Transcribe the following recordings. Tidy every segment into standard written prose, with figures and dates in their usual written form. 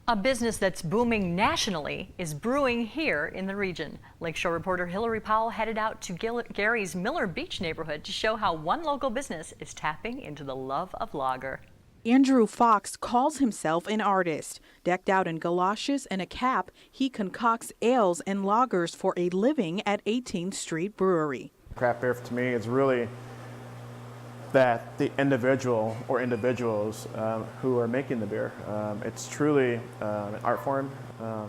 A business that's booming nationally is brewing here in the region. Lakeshore reporter Hillary Powell headed out to Gary's Miller Beach neighborhood to show how one local business is tapping into the love of lager. Andrew Fox calls himself an artist. Decked out in galoshes and a cap, he concocts ales and lagers for a living at 18th Street Brewery. Craft beer to me is really that the individual or individuals who are making the beer. It's truly an art form.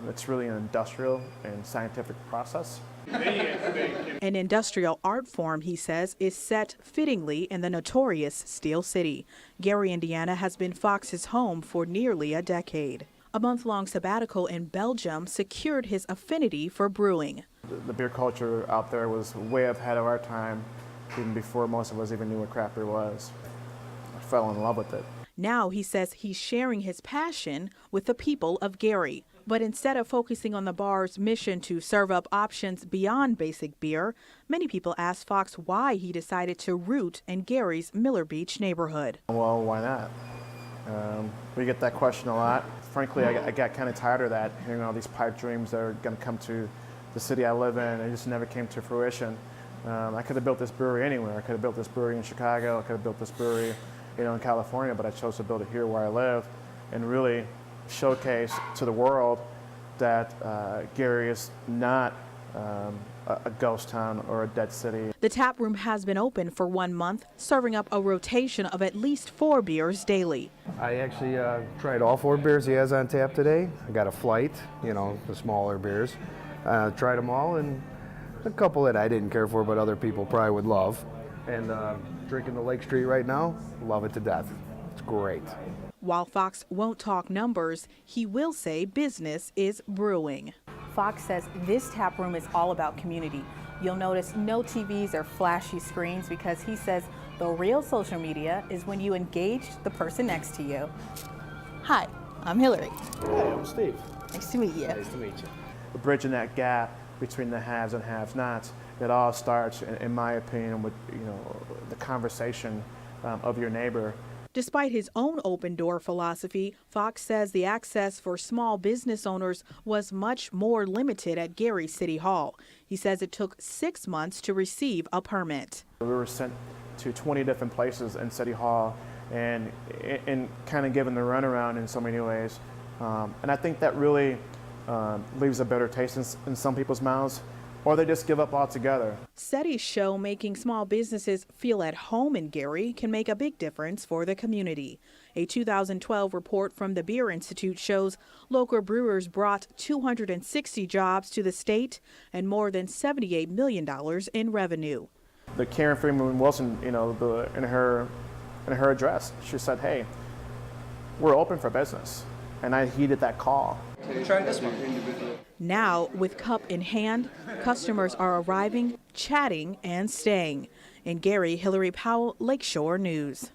It's really an industrial and scientific process. An industrial art form, he says, is set fittingly in the notorious Steel City. Gary, Indiana has been Fox's home for nearly a decade. A month-long sabbatical in Belgium secured his affinity for brewing. The beer culture out there was way ahead of our time, even before most of us even knew what craft beer was. I fell in love with it. Now he says he's sharing his passion with the people of Gary. But instead of focusing on the bar's mission to serve up options beyond basic beer, many people ask Fox why he decided to root in Gary's Miller Beach neighborhood. Well, why not? We get that question a lot. Frankly, I got kind of tired of that, hearing all these pipe dreams that are going to come to the city I live in. It just never came to fruition. I could have built this brewery anywhere. I could have built this brewery in Chicago. I could have built this brewery, in California, but I chose to build it here where I live and really showcase to the world that Gary is not a ghost town or a dead city. The tap room has been open for 1 month, serving up a rotation of at least 4 beers daily. I actually tried all 4 beers he has on tap today. I got a flight, the smaller beers. Tried them all, and a couple that I didn't care for, but other people probably would love. And drinking the Lake Street right now, love it to death. It's great. While Fox won't talk numbers, he will say business is brewing. Fox says this tap room is all about community. You'll notice no TVs or flashy screens because he says the real social media is when you engage the person next to you. Hi, I'm Hillary. Hi, I'm Steve. Nice to meet you. Nice to meet you. Bridging that gap between the haves and have-nots, it all starts, in my opinion, with the conversation of your neighbor. Despite his own open-door philosophy, Fox says the access for small business owners was much more limited at Gary City Hall. He says it took 6 months to receive a permit. We were sent to 20 different places in City Hall and kind of given the runaround in so many ways. And I think that really leaves a bitter taste in some people's mouths, or they just give up altogether. Studies show making small businesses feel at home in Gary can make a big difference for the community. A 2012 report from the Beer Institute shows local brewers brought 260 jobs to the state and more than $78 million in revenue. The Karen Freeman Wilson, in her address, she said, "Hey, we're open for business," and I heeded that call. Try this one. Now, with cup in hand, customers are arriving, chatting, and staying. In Gary, Hillary Powell, Lakeshore News.